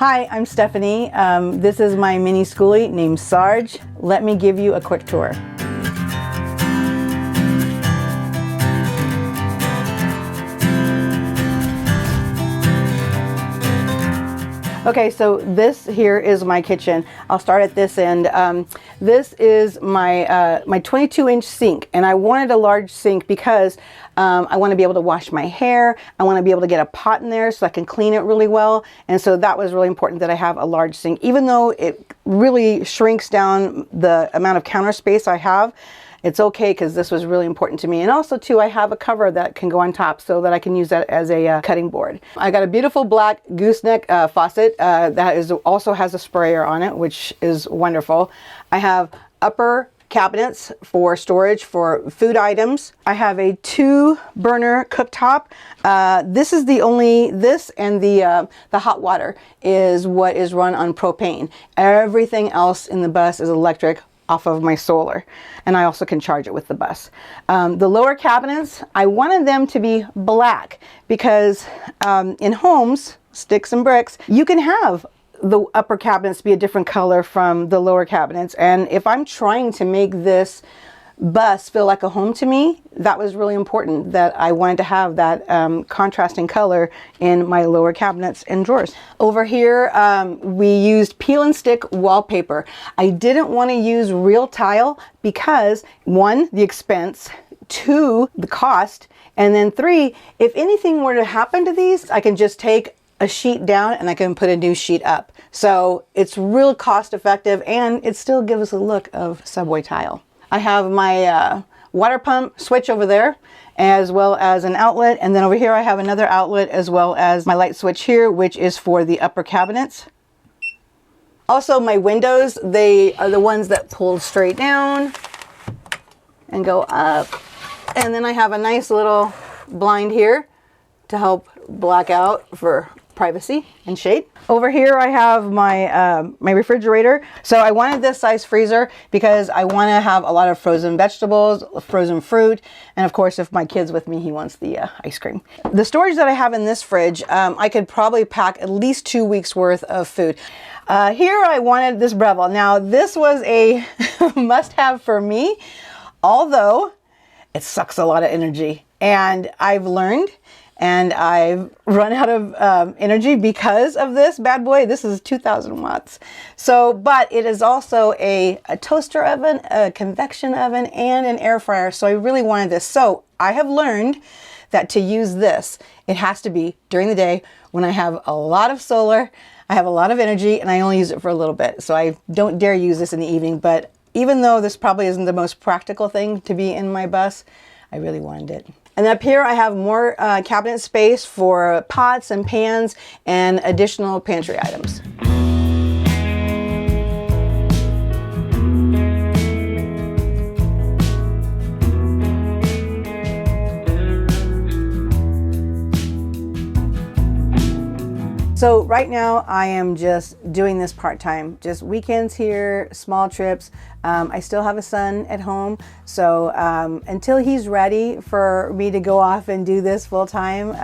Hi, I'm Stephanie. This is my mini skoolie named Sarge. Let me give you a quick tour. Okay, so this here is my kitchen. I'll start at this end. This is my 22-inch sink, and I wanted a large sink because I want to be able to wash my hair. I want to be able to get a pot in there so I can clean it really well. And so that was really important that I have a large sink, even though it really shrinks down the amount of counter space I have. It's okay because this was really important to me. And also too, I have a cover that can go on top so that I can use that as a cutting board. I got a beautiful black gooseneck faucet that also has a sprayer on it, which is wonderful. I have upper cabinets for storage for food items. I have a 2-burner cooktop. This and the hot water is what is run on propane. Everything else in the bus is electric off of my solar, and I also can charge it with the bus. The lower cabinets, I wanted them to be black because in homes, sticks and bricks, you can have the upper cabinets be a different color from the lower cabinets. And if I'm trying to make this bus feel like a home to me, that was really important, that I wanted to have that contrasting color in my lower cabinets and drawers. Over here, we used peel and stick wallpaper. I didn't want to use real tile because 1, the expense, 2, the cost, and then 3, if anything were to happen to these, I can just take a sheet down and I can put a new sheet up. So it's real cost effective, and it still gives us a look of subway tile. I have my water pump switch over there, as well as an outlet. And then over here I have another outlet, as well as my light switch here, which is for the upper cabinets. Also, my windows, they are the ones that pull straight down and go up. And then I have a nice little blind here to help black out for privacy and shade. Over here I have my my refrigerator. So I wanted this size freezer because I want to have a lot of frozen vegetables, frozen fruit, and of course if my kid's with me, he wants the ice cream. The storage that I have in this fridge, I could probably pack at least 2 weeks worth of food. Here I wanted this Breville. Now this was a must-have for me, although it sucks a lot of energy, and I've learned and I've run out of energy because of this bad boy. This is 2,000 watts. So, but it is also a toaster oven, a convection oven, and an air fryer. So I really wanted this. So I have learned that to use this, it has to be during the day when I have a lot of solar, I have a lot of energy, and I only use it for a little bit. So I don't dare use this in the evening. But even though this probably isn't the most practical thing to be in my bus, I really wanted it. And up here I have more cabinet space for pots and pans and additional pantry items. So right now I am just doing this part-time, just weekends here, small trips. I still have a son at home, so until he's ready for me to go off and do this full-time,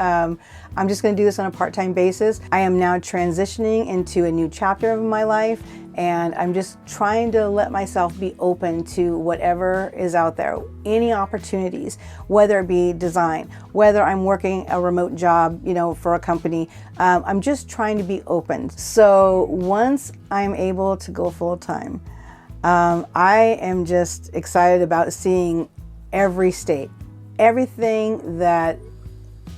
I'm just going to do this on a part-time basis. I am now transitioning into a new chapter of my life, and I'm just trying to let myself be open to whatever is out there, any opportunities, whether it be design, whether I'm working a remote job, you know, for a company. I'm just trying to be open. So once I'm able to go full-time, I am just excited about seeing every state, everything that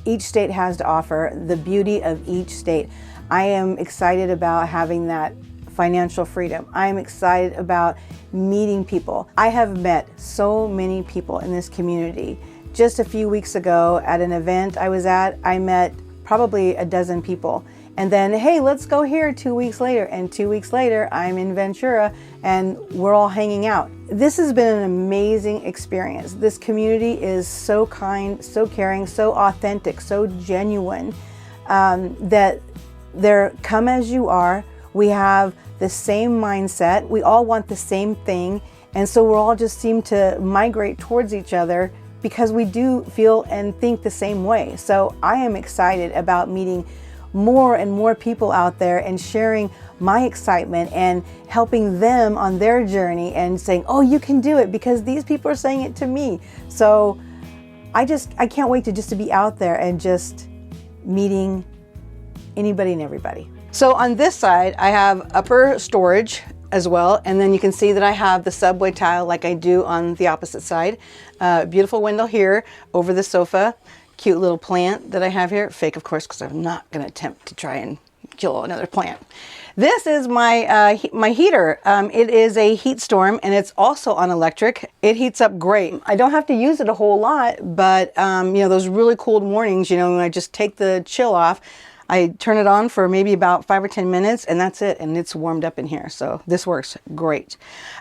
each state has to offer, the beauty of each state. I am excited about having that financial freedom. I'm excited about meeting people. I have met so many people in this community. Just a few weeks ago at an event I was at, I met probably a dozen people. And then, hey, let's go here 2 weeks later. And 2 weeks later, I'm in Ventura and we're all hanging out. This has been an amazing experience. This community is so kind, so caring, so authentic, so genuine, that they're come as you are. We have the same mindset. We all want the same thing. And so we're all just seem to migrate towards each other because we do feel and think the same way. So I am excited about meeting more and more people out there and sharing my excitement and helping them on their journey and saying, oh, you can do it because these people are saying it to me. So I can't wait to be out there and just meeting anybody and everybody. So on this side, I have upper storage as well. And then you can see that I have the subway tile like I do on the opposite side. Beautiful window here over the sofa. Cute little plant that I have here. Fake, of course, because I'm not going to attempt to try and kill another plant. This is my my heater. It is a heat storm and it's also on electric. It heats up great. I don't have to use it a whole lot, but you know, those really cold mornings, you know, when I just take the chill off, I turn it on for maybe about 5 or 10 minutes and that's it. And it's warmed up in here. So this works great.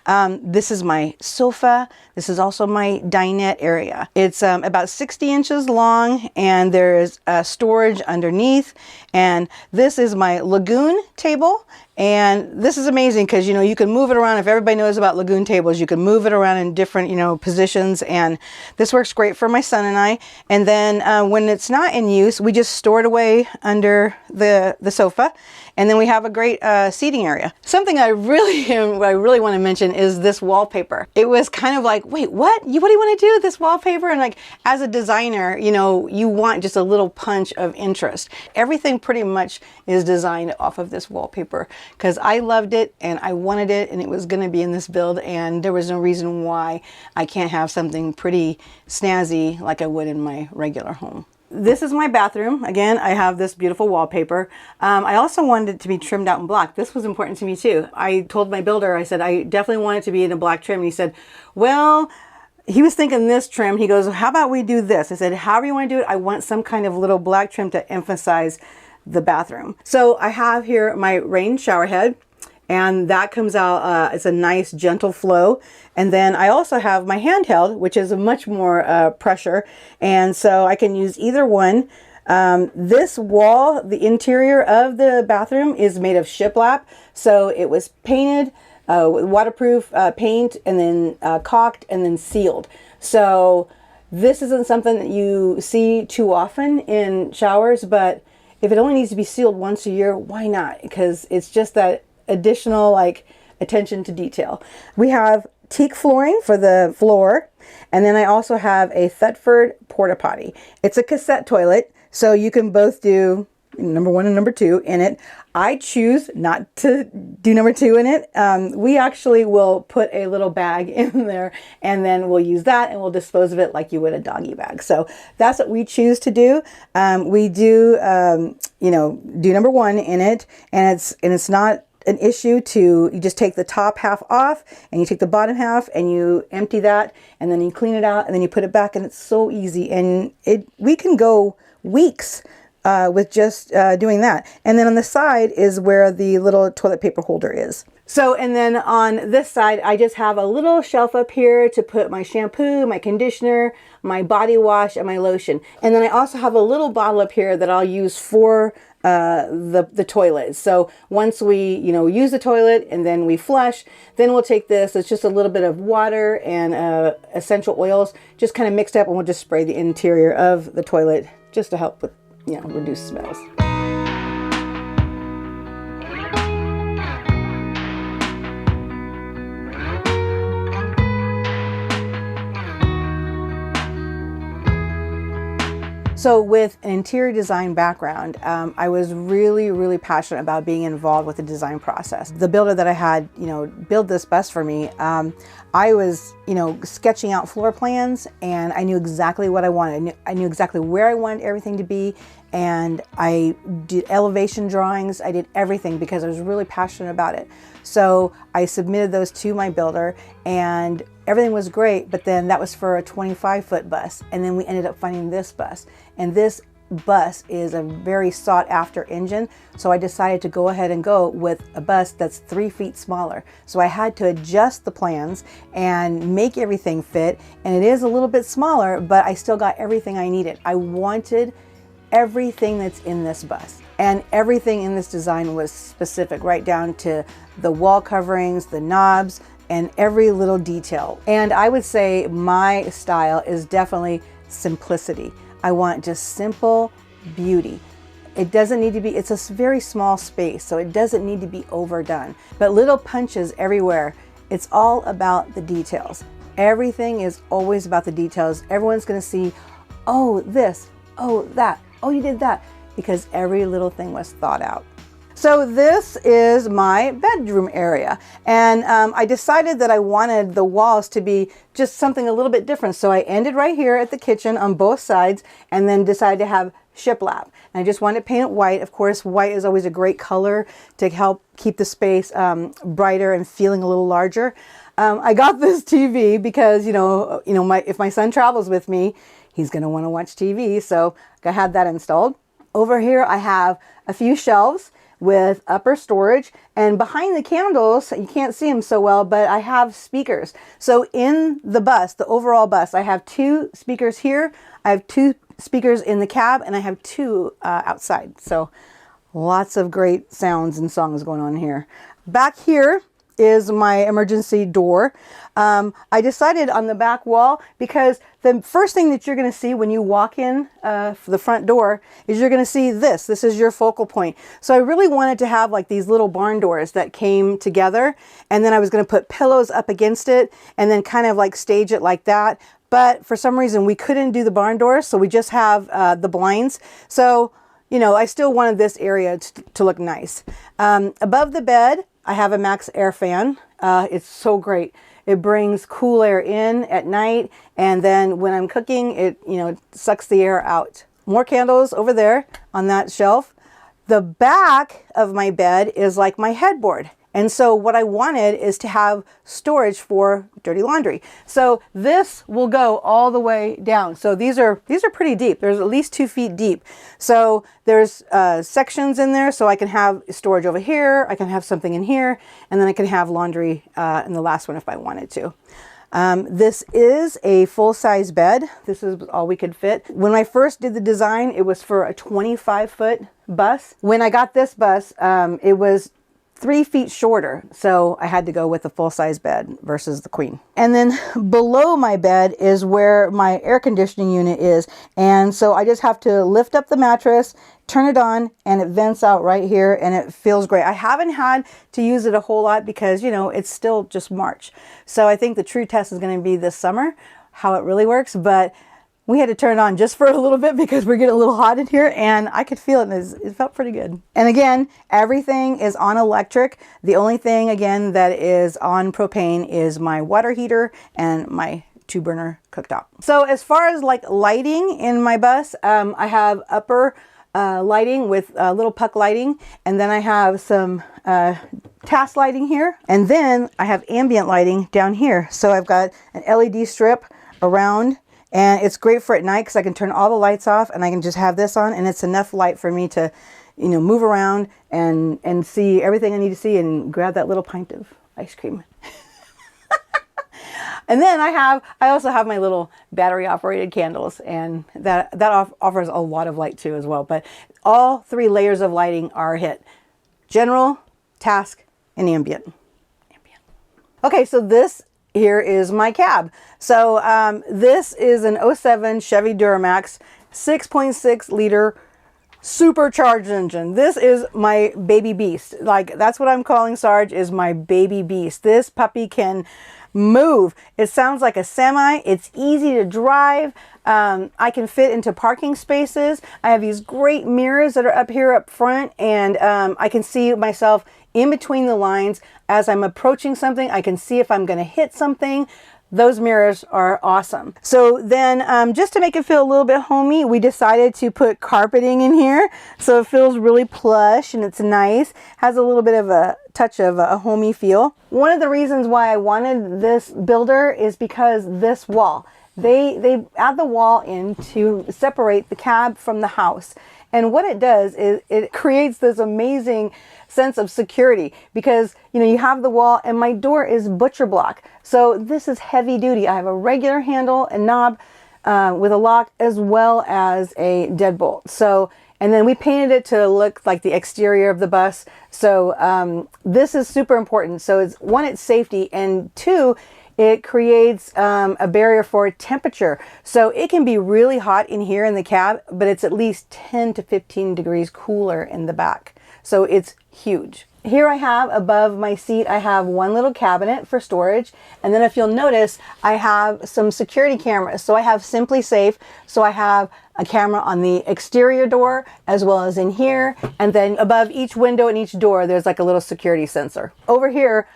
This is my sofa. This is also my dinette area. It's about 60 inches long and there's storage underneath. And this is my Lagoon table. And this is amazing because, you know, you can move it around. If everybody knows about Lagoon tables, you can move it around in different, you know, positions. And this works great for my son and I. And then when it's not in use, we just store it away under the sofa. And then we have a great seating area. Something I really want to mention is this wallpaper. It was kind of like, wait, what? What do you want to do with this wallpaper? And like, as a designer, you know, you want just a little punch of interest. Everything pretty much is designed off of this wallpaper because I loved it and I wanted it and it was going to be in this build and there was no reason why I can't have something pretty snazzy like I would in my regular home. This is my bathroom. Again, I have this beautiful wallpaper. I also wanted it to be trimmed out in black. This was important to me too. I told my builder, I said, I definitely want it to be in a black trim. And he said, well, he was thinking this trim. He goes, how about we do this? I said, however you want to do it, I want some kind of little black trim to emphasize the bathroom. So I have here my rain shower head. And that comes out, it's a nice gentle flow. And then I also have my handheld, which is a much more pressure. And so I can use either one. This wall, the interior of the bathroom is made of shiplap. So it was painted with waterproof paint and then caulked and then sealed. So this isn't something that you see too often in showers, but if it only needs to be sealed once a year, why not? Because it's just that additional like attention to detail. We have teak flooring for the floor, and then I also have a Thetford porta potty. It's a cassette toilet, so you can both do number 1 and number 2 in it. I choose not to do number 2 in it. We actually will put a little bag in there and then we'll use that and we'll dispose of it like you would a doggy bag. So that's what we choose to do. We do, you know, do number 1 in it, and it's not an issue to, you just take the top half off and you take the bottom half and you empty that and then you clean it out and then you put it back, and it's so easy, and we can go weeks with just doing that. And then on the side is where the little toilet paper holder is. So, and then on this side, I just have a little shelf up here to put my shampoo, my conditioner, my body wash, and my lotion. And then I also have a little bottle up here that I'll use for the toilet. So once we, you know, use the toilet and then we flush, then we'll take this. It's just a little bit of water and essential oils, just kind of mixed up, and we'll just spray the interior of the toilet just to help with, you know, reduce smells. So with an interior design background, I was really passionate about being involved with the design process. The builder that I had, you know, build this bus for me, I was, you know, sketching out floor plans, and I knew exactly what I wanted. I knew exactly where I wanted everything to be, and I did elevation drawings. I did everything because I was really passionate about it. So I submitted those to my builder, and everything was great, but then that was for a 25-foot bus. And then we ended up finding this bus. And this bus is a very sought after engine. So I decided to go ahead and go with a bus that's 3 feet smaller. So I had to adjust the plans and make everything fit. And it is a little bit smaller, but I still got everything I needed. I wanted everything that's in this bus. And everything in this design was specific, right down to the wall coverings, the knobs, and every little detail. And I would say my style is definitely simplicity. I want just simple beauty. It doesn't need to be, it's a very small space, so it doesn't need to be overdone. But little punches everywhere. It's all about the details. Everything is always about the details. Everyone's gonna see, oh, this, oh, that, oh, you did that, because every little thing was thought out. So this is my bedroom area, and I decided that I wanted the walls to be just something a little bit different. So I ended right here at the kitchen on both sides, and then decided to have shiplap. And I just wanted to paint it white. Of course, white is always a great color to help keep the space brighter and feeling a little larger. I got this TV because, if my son travels with me, he's going to want to watch TV. So I had that installed. Over here, I have a few shelves with upper storage, and behind the candles, you can't see them so well, but I have speakers. So in the bus, the overall bus, I have 2 speakers here. I have 2 speakers in the cab, and I have 2 outside. So lots of great sounds and songs going on here. Back here is my emergency door. I decided on the back wall because the first thing that you're going to see when you walk in for the front door is you're going to see this. This is your focal point. So I really wanted to have like these little barn doors that came together, and then I was going to put pillows up against it and then kind of like stage it like that. But for some reason we couldn't do the barn doors, so we just have the blinds. So, I still wanted this area to look nice. Above the bed, I have a Max Air fan. It's so great. It brings cool air in at night, and then when I'm cooking, it sucks the air out. More candles over there on that shelf. The back of my bed is like my headboard. And so what I wanted is to have storage for dirty laundry. So this will go all the way down. So these are pretty deep. There's at least 2 feet deep. So there's sections in there, so I can have storage over here. I can have something in here, and then I can have laundry in the last one if I wanted to. This is a full-size bed. This is all we could fit. When I first did the design, it was for a 25-foot bus. When I got this bus, it was 3 feet shorter, so I had to go with a full-size bed versus the queen. And then below my bed is where my air conditioning unit is, and so I just have to lift up the mattress, turn it on, and it vents out right here, and it feels great. I haven't had to use it a whole lot because it's still just March, so I think the true test is going to be this summer, how it really works. But we had to turn it on just for a little bit because we're getting a little hot in here, and I could feel it, and it felt pretty good. And again, everything is on electric. The only thing, again, that is on propane is my water heater and my 2-burner cooktop. So as far as like lighting in my bus, I have upper lighting with little puck lighting, and then I have some task lighting here, and then I have ambient lighting down here. So I've got an LED strip around, and it's great for at night because I can turn all the lights off and I can just have this on, and it's enough light for me to, move around and see everything I need to see and grab that little pint of ice cream. And then I also have my little battery operated candles, and that offers a lot of light too as well. But all 3 layers of lighting are hit: general, task, and ambient. Okay, so this here is my cab. So this is an '07 Chevy Duramax 6.6 liter supercharged engine. This is my baby beast. Like, that's what I'm calling Sarge, is my baby beast. This puppy can move. It sounds like a semi. It's easy to drive. I can fit into parking spaces. I have these great mirrors that are up here up front, and I can see myself in between the lines. As I'm approaching something, I can see if I'm going to hit something. Those mirrors are awesome. So then just to make it feel a little bit homey, we decided to put carpeting in here. So it feels really plush and it's nice. Has a little bit of a touch of a homey feel. One of the reasons why I wanted this builder is because this wall. They add the wall in to separate the cab from the house. And what it does is it creates this amazing sense of security, because you have the wall, and my door is butcher block. So this is heavy duty. I have a regular handle and knob with a lock, as well as a deadbolt. So, and then we painted it to look like the exterior of the bus. So this is super important. So it's 1, it's safety, and 2, it creates a barrier for temperature. So it can be really hot in here in the cab, but it's at least 10 to 15 degrees cooler in the back. So it's huge. Here I have above my seat, I have one little cabinet for storage. And then if you'll notice, I have some security cameras. So I have Simply Safe. So I have a camera on the exterior door as well as in here. And then above each window and each door, there's like a little security sensor. Over here,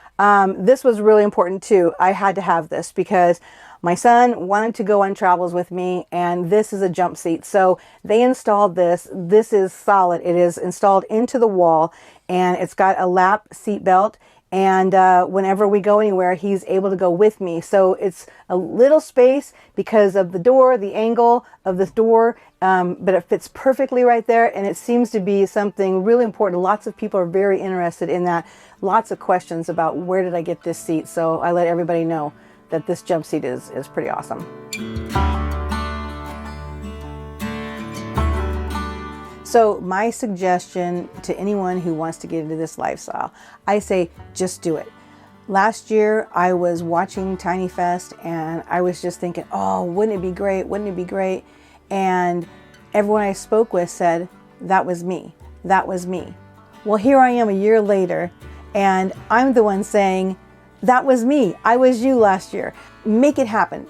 this was really important too. I had to have this because my son wanted to go on travels with me, and this is a jump seat. So they installed this. This is solid. It is installed into the wall, and it's got a lap seat belt. And whenever we go anywhere, he's able to go with me. So it's a little space because of the door, the angle of this door, but it fits perfectly right there. And it seems to be something really important. Lots of people are very interested in that. Lots of questions about where did I get this seat? So I let everybody know that this jump seat is pretty awesome. So my suggestion to anyone who wants to get into this lifestyle, I say just do it. Last year I was watching Tiny Fest and I was just thinking, oh, wouldn't it be great? Wouldn't it be great? And everyone I spoke with said, that was me. That was me. Well, here I am a year later and I'm the one saying, that was me. I was you last year. Make it happen.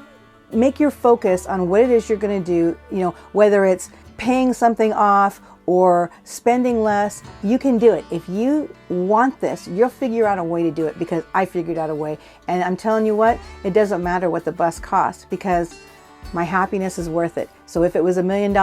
Make your focus on what it is you're going to do, whether it's paying something off or spending less, you can do it. If you want this, you'll figure out a way to do it because I figured out a way. And I'm telling you what, it doesn't matter what the bus costs because my happiness is worth it. So if it was $1 million,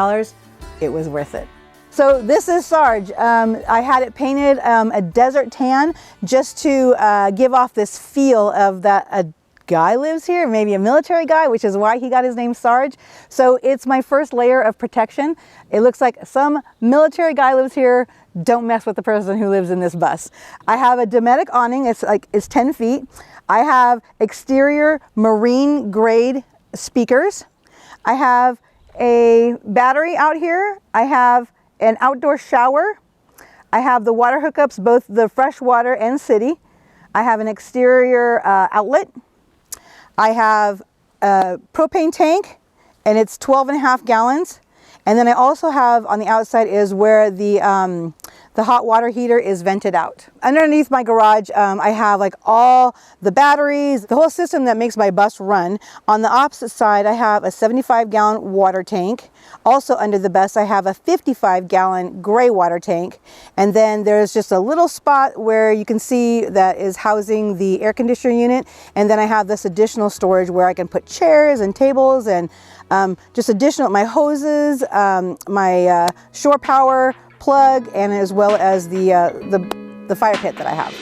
it was worth it. So this is Sarge. I had it painted a desert tan just to give off this feel of that a guy lives here, maybe a military guy, which is why he got his name Sarge. So it's my first layer of protection. It looks like some military guy lives here. Don't mess with the person who lives in this bus. I have a Dometic awning. It's 10 feet. I have exterior marine grade speakers. I have a battery out here. I have an outdoor shower. I have the water hookups, both the fresh water and city. I have an exterior outlet. I have a propane tank and it's 12.5 gallons. And then I also have on the outside is where the hot water heater is vented out. Underneath my garage, I have like all the batteries, the whole system that makes my bus run. On the opposite side, I have a 75-gallon water tank. Also under the bus, I have a 55-gallon gray water tank. And then there's just a little spot where you can see that is housing the air conditioner unit. And then I have this additional storage where I can put chairs and tables and just additional, my hoses, my shore power plug, and as well as the fire pit that I have.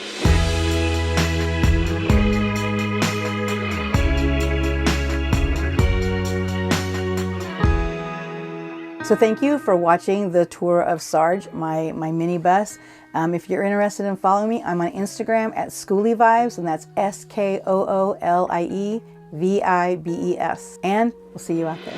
So thank you for watching the tour of Sarge, my mini bus. If you're interested in following me, I'm on Instagram at Skoolie Vibes, and that's SKOOLIE VIBES. And we'll see you out there.